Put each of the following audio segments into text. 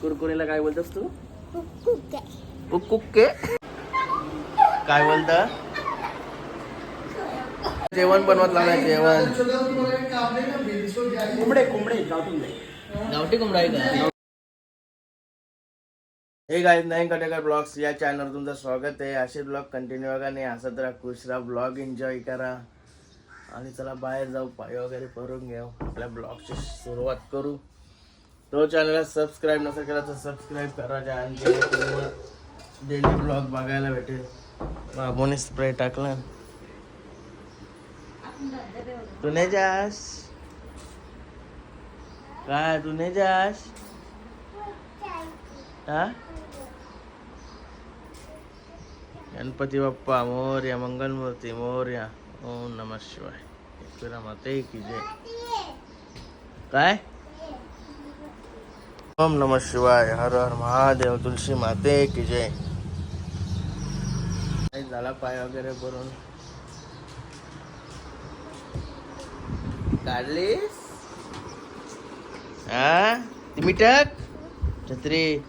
कुरकुरेला काय बोलतोस तू? कुक्कुक्के. काय बोलता? जेवण बनवत लागलाय जेवण. कोंबडे कोंबडे गावठी कोंबडा आहे का? हे गाईज नाही कटेकर ब्लॉग्स या चॅनलवर तुमचं स्वागत आहे. असे ब्लॉग कंटिन्यू बघा नाही हसत राहा, खुश राहा, ब्लॉग एन्जॉय करा आणि चला बाहेर जाऊ, पाय वगैरे भरून घेऊ, आपल्या ब्लॉगची सुरुवात करू. तो चॅनलला सबस्क्राईब नसेल केला तर सबस्क्राईब करा आणि डेली ब्लॉग बघायला भेटेल. बाबूने स्प्रे टाकला. तू नाही जास काय? तू नाही जास हा? गणपती बाप्पा मोरया, मंगलमूर्ती मोरया, ओम नमः शिवाय, एकविरा माते की जय. काय? ओम नमः शिवाय, हर हर महादेव, तुलसी माते की जय. झाला पाय वगैरे भरून काढलीस हा? ती मिठक छत्री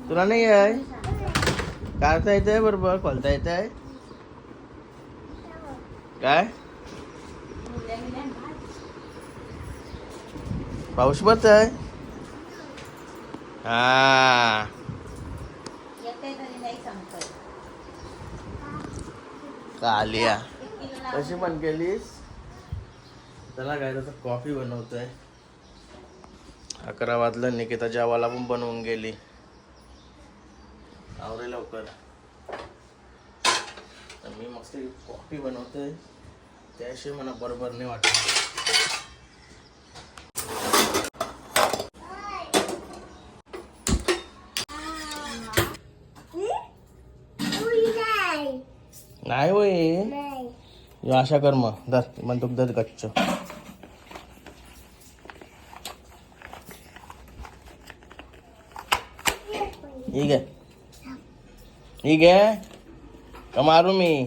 तुला नाही आहे? काढता येत आहे बरोबर, खोलता येत आहे काय? पाऊस बच आहे हा. कालिया कशी पण केलीस? चला काय तसं कॉफी बनवतोय. 11 वाजलं. निकिता जेवायला पण बनवून गेली. आवरे लवकर. तर मी मस्त कॉफी बनवतोय, त्याशिवाय मला बरोबर नाही वाटत. नाही होय आशा कर मग दर म्हणतो दर गच्च. ठीक आहे ठीक आहे का मारू मी?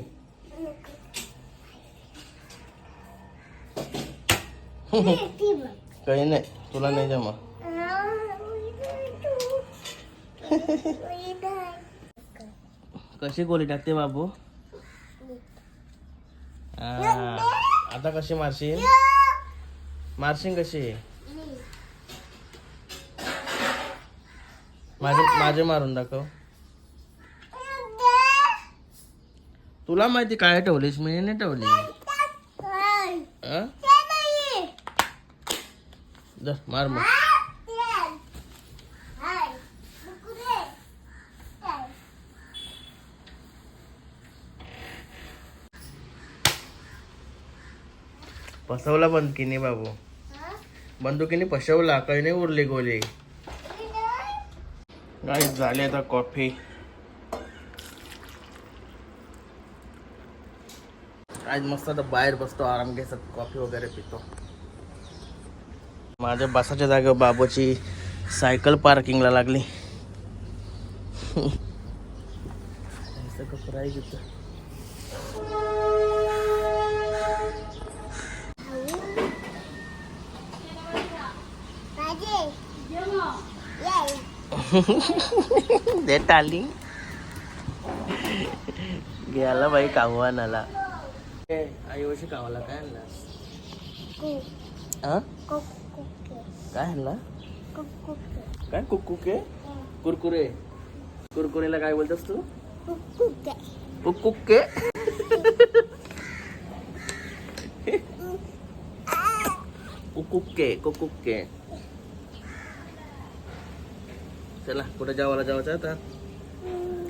काही नाही तुला नाही जमा. कशी गोळी टाकते बाबू? आता कशी मारशील? मारशील कशी? माझे मारून दाखव. तुला माहिती काय ठेवलीस? मी नाही ठेवली. मार मग. फसवला बंदुकीने बाबू, बंदुकीने फसवला. काही नाही उरली गोली. गाईस झाली आता कॉफी. आज मस्त आता बाहेर बसतो, आराम घेतो, कॉफी वगैरे पितो. माझ्या बसाच्या जागेवर बाबूची सायकल पार्किंगला लागली. देत आली गेला बाई काव्हान आला. आई वर्षी कावाला काय आणला? काय आणला? काय कुक्कुके? कुरकुरे. कुरकुरेला काय बोलतोस तू? कुक्कुके. कुक्कुके कुक्कुके. चला कुठं जायचं आता?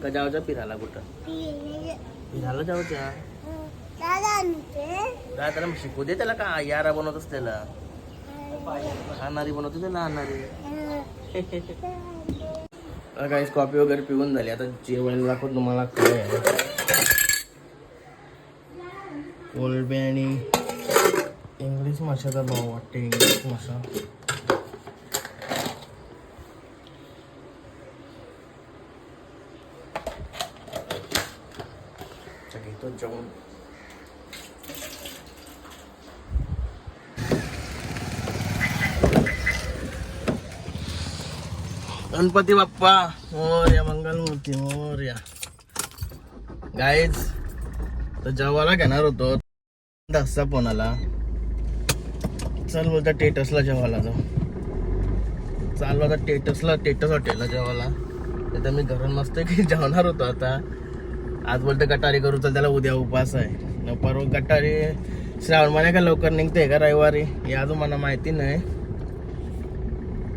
का जायचं फिरायला? कुठं फिरायला जायचं? त्याला शिकू दे. त्याला का यारा बनवतोस? त्याला अनारी बनवतो. त्याला अनारी. गाईस कॉफी वगैरे पिऊन झाली. आता जेवायला दाखवतो तुम्हाला काय आहे. कोलबे आणि इंग्लिश माशाचा भाव वाटते. इंग्लिश मासा घेतो जेवण. गणपती बाप्पा मोरया, मंगलमूर्ती मोरया. गाईज तर जेवायला घेणार होतो, 10चा फोन आला. चल बोलता टेटसला जेवायला जाऊ. चाललो आता टेटस हॉटेलला जेवायला. तर मी घरून मस्त की जेवणार होतो. आता आज बोलतो गटारी करू, चल त्याला उद्या उपास आहे. परवा गटारी श्रावण महिन्या का लवकर निघते का रविवारी हे अजून मला माहिती नाही.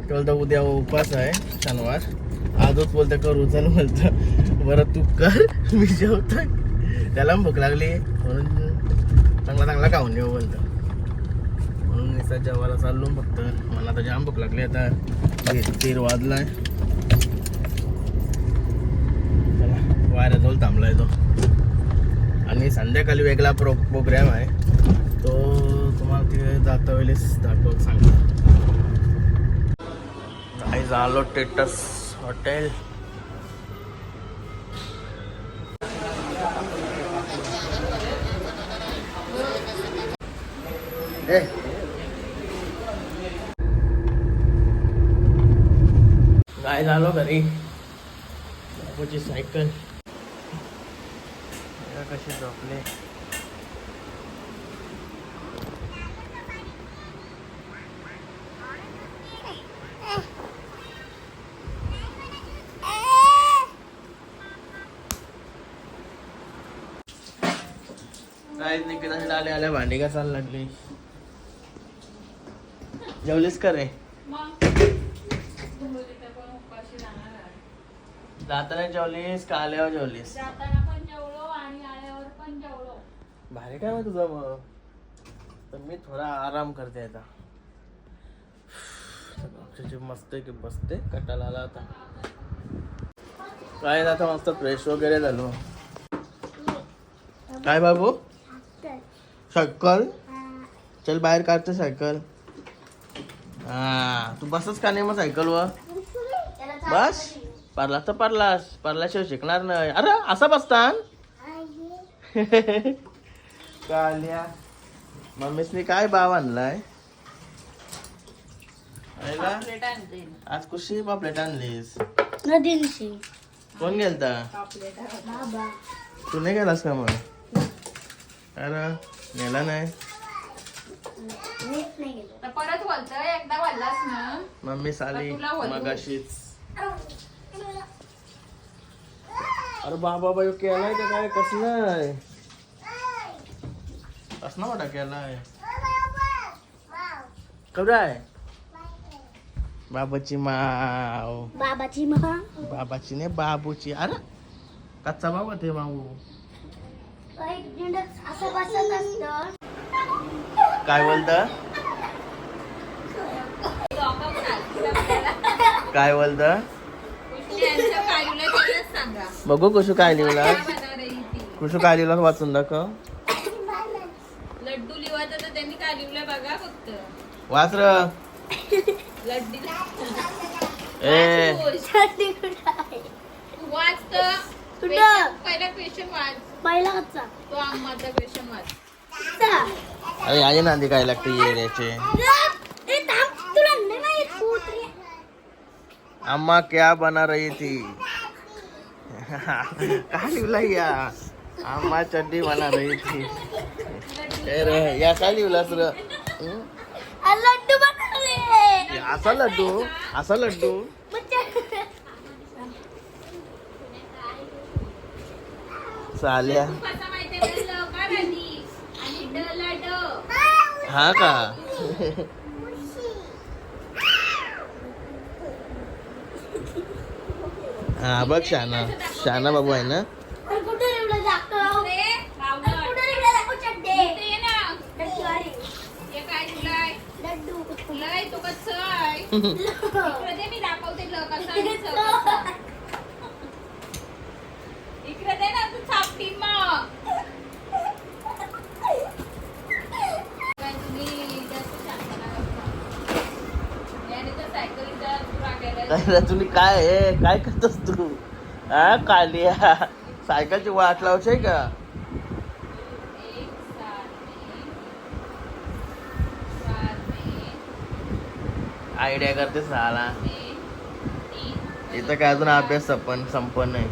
ते बोलतो उद्या उपास आहे शनिवार. आजच बोलतो करू, चल बोलतं बरं तू कर मी जेवतो. त्याला भूक लागली म्हणून चांगला खाऊन येऊ बोलतं. म्हणून मी जेवायला चाललो. फक्त मला आता जाम भूक लागली. आता 1:30 वाजलाय. चला वाऱ्याजवळ थांबलाय तो. आणि संध्याकाळी वेगळा प्रोग्राम आहे, तो तुम्हाला तिथे जाता वेळेस दाखवत सांगतो. आई झालो टेटस हॉटेल. काय झालो घरी. बापूची सायकल कशी झोपले. काय निकिता आल्या भांडी का चालू लागली. जेवलीस का रे. जाताना जेवलीस का आल्यावर जेवलीस. जाताना पण जेवलो आणि आल्यावर पण जेवलो. भारी काय मग तुझं. मग तर मी थोडा आराम करते आता. मस्त की बसते कटाला आला आता. काय आता मस्त फ्रेश वगैरे झालो. काय बाबू सायकल चल बाहेर काढते सायकल. हा तू बसच का नाही मग सायकल वर बस. पारल्याशिवाय शिकणार नाही. अरे असा बसतान काल्या. मम्मीसनी काय भाव आणलाय. आज कुशी पापलेट आणलीस. कोण गेलता. तू नाही गेलास का मग. अरे नेला नाही. परत बोलतोय एकदा बोललास ना. मम्मी साली मगाशीच. अरे बाबा बाई केलाय का काय. कसलाय कसला मोठा केलाय. कवराय बाबाची माव. बाबाची ने बाबूची. अरे कच्चा बाबा ते माऊ. काय बोलता. काय बोलता. बघू कुशू काय लिहिला. कुशू काय लिहिला वाचून दाखव. लड्डू लिवायचं तर त्यांनी काय लिहिलंय बघा फक्त. वाच र. लड्डू ए वाच तर. पहिला क्वेश्चन वाच. पहिला कच्चा तो आम्हाला क्वेश्चन वाच. अरे आई नांदी काय लागते येऱ्याचे. अम्मा क्या बना रही थी. काय लिहिला या. अम्मा चड्डी बना रही थी. या काय लिहिलास र. लड्डू बनवले. असा लड्डू. चाल्या हा का. हा बघ शाना बाबू आहे ना. मी दाखवते इकडे दे ना तू छापटी मग. तुम्ही काय आहे काय करतोस तू. हा कालिया सायकलची वाट लावची का. आयडिया करते साला. इथं काय अजून अभ्यास संपन्न नाही.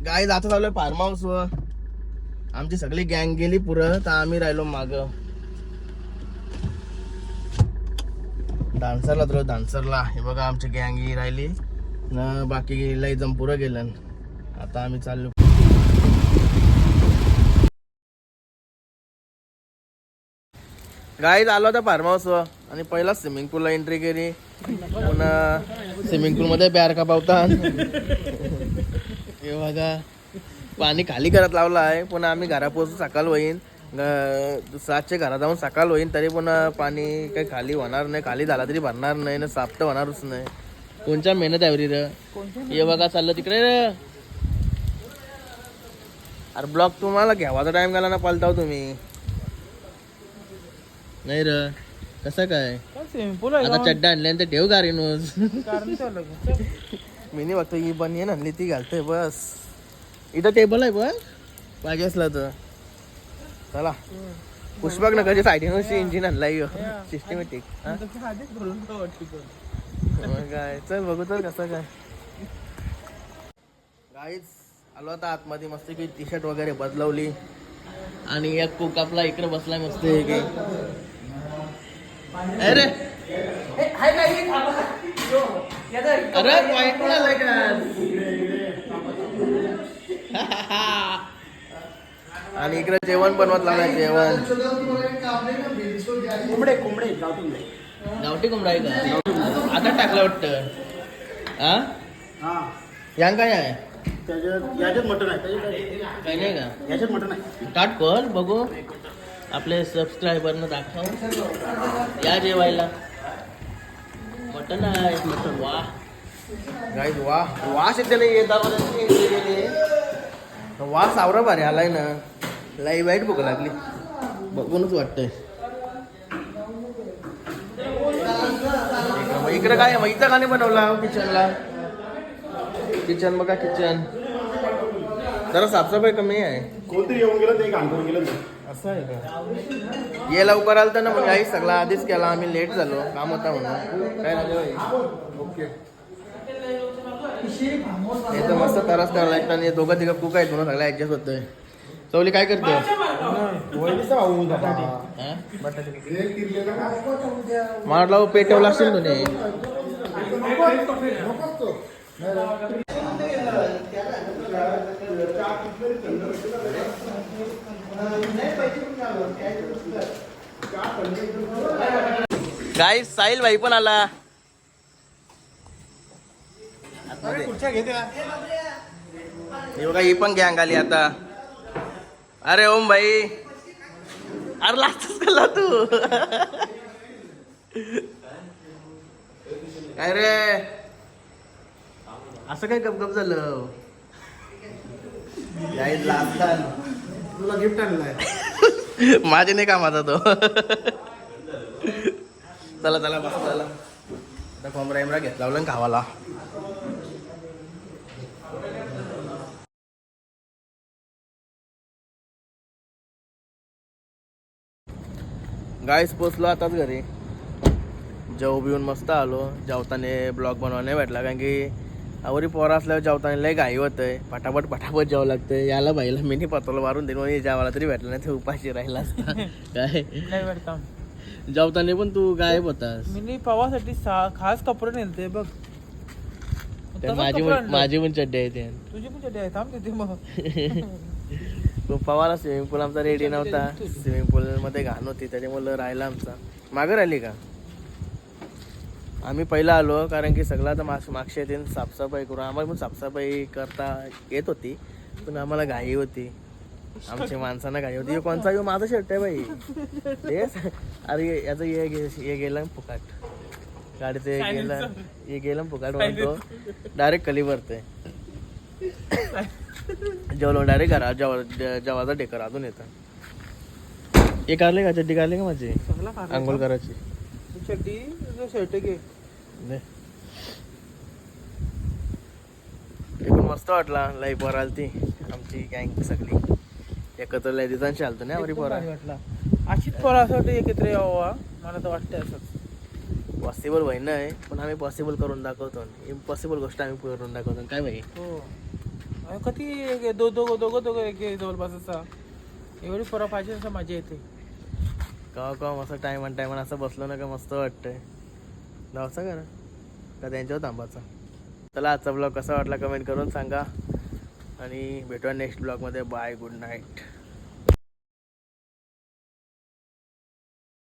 गाईज आता चालू फार्म हाऊस वर. आमची सगळी गँग गेली पुरं तर आम्ही राहिलो माग. डान्सरला हे बघा आमची गँग ही राहिली न बाकी लय जम पुरं गेलं. आता आम्ही चाललो. गाईज आलो होता फार्म हाऊस वर आणि पहिला स्विमिंग पूलला एंट्री केली. पुन्हा स्विमिंग पूल मध्ये प्यार का पावता हे बघा पाणी खाली करत लावलं आहे. पुन्हा आम्ही घरापोच सकाळ होईन 7च्या घरात जाऊन सकाळ होईन तरी पण पाणी काही खाली होणार नाही. खाली झाला तरी भरणार नाही ना साफ तर होणारच नाही. कोणच्या मेहनत आहे रे. हे बघा चाललं तिकडे रे. अरे ब्लॉक तुम्हाला घ्यावाचा टाइम गेला ना पलताव तुम्ही नाही र. कसं काय आता चड्डा आणल्यानंतर ठेव गाडी नोज मी नाही बघतो ही बनियन आणली ती घालतोय बस. इथं टेबल आहे बघ पाहिजे असला तर. चला पुष्पक नगरच्या साईडीनं इंजिन आणलाय सिस्टमॅटिक. काय चल बघू तर कसं काय. गाईज आलो आता आतमध्ये मस्त की टी शर्ट वगैरे बदलवली आणि एक कोक आपला इकडे बसलाय मस्त की. अरे अरे पॉइंट पण आलाय का. आणि इकडे जेवण बनवत लागलाय. जेवण कोंबडे गावठी कोंबडा आहे का. आता टाकलं वाटतं. हा यांग काय आहे याच्यात मटण आहे काही नाही का. याच्यात मटण आहे. स्टार्ट कर बघू आपले सबस्क्रायबरनं दाखव. या जेवायला मटन आहे. वा गाईज वा वास येते नाही येत वास आवरा भारी आलाय ना. लाई वाईट भूक लागली बघूनच वाटतंय. इकडे काय आहे मग इथं का नाही बनवला किचनला. किचन बघा किचन जरा साफसफाई कमी आहे. कोणतरी येऊन गेलं ते काम करून गेलं. असं आहे का. ये लवकर आलं तर ना मग आई सगळा आधीच केला. आम्ही लेट झालो काम होता म्हणून काय ओके. हे तर मस्त तरच करायला लागतं आणि दोघं तिघं कुक आहेत म्हणून सगळं ऍडजस्ट होतोय. चवली काय करते म्हटलं पेटवला असेल तुम्ही. गाईस साहिल भाई पण आला. हे बघा ही पण गँग आली आता. अरे ओम भाई अरे लागतच कला तू काय रे असं काय गपगप झालं. तुला गिफ्ट आणलंय. माझे नाही का माझा तो. चला चला बस चला. आता कोंबडा इमरा घेतला लावलं ना खावाला. गाईस पोचलो आताच घरी. जेव बिवून मस्त आलो. जेवताना ब्लॉग बनवायला नाही भेटला कारण की आवरी पोरा असल्यावर जेवताना लय घाई होतंय. पटापट जेवावं लागतंय. याला बाईला मिनी पतोला मारून देईन म्हणजे जेवायला तरी भेटलं नाही ते उपाशी राहिला असता. काय जेवताना पण तू गायब होतास. मी पवासाठी खास कपडे नेलते बघ. माझी पण चड्डी आहे ते. तुझी पण चड्डी आहे थांब तिथे मग. पवाला स्विमिंग पूल आमचा रेडी नव्हता. स्विमिंग पूल मध्ये घाण होती त्याच्यामुळे राहिला आमचा. मागं राहिली का. आम्ही पहिला आलो कारण की सगळं आता मागच्या येतील साफसफाई करू. आम्हाला पण साफसफाई करता येत होती पण आम्हाला घाई होती. आमच्या माणसांना घाई होती. कोणचा येऊ माझा शर्ट आहे बाई. तेच अरे याचं हे गेलं फुकाट. गाडीचं हे गेलं फुकाट म्हणतो. डायरेक्ट कली भरते. जेवलो डायरेक्ट घरा जेवाचा ढेकर अजून येतं. हे काढले का चड्डी काढली का माझी आंघोळ करायची. चड्डी शर्ट घे. एकूण मस्त वाटला. लई पोरा आलती आमची गँग सगळी एकत्र लय दिवसांची आलतो ना वरी पोरा. वाटला अशीच पोरा असं एकत्र यावं मला तर वाटतंय असं. पॉसिबल होईन नाही पण आम्ही पॉसिबल करून दाखवतो इम्पॉसिबल गोष्ट आम्ही करून दाखवतो काय भाई हो आणि कधी दोघं एक जवळपास असा एवढी फरक पाहिजे असं मजा येते केव्हा मस्त टायमान असं बसलो ना का मस्त वाटतंय जाऊचं का का त्यांच्यावर थांबायचं चला आजचा ब्लॉग कसा वाटला कमेंट करून सांगा आणि भेटूया नेक्स्ट ब्लॉगमध्ये बाय गुड नाईट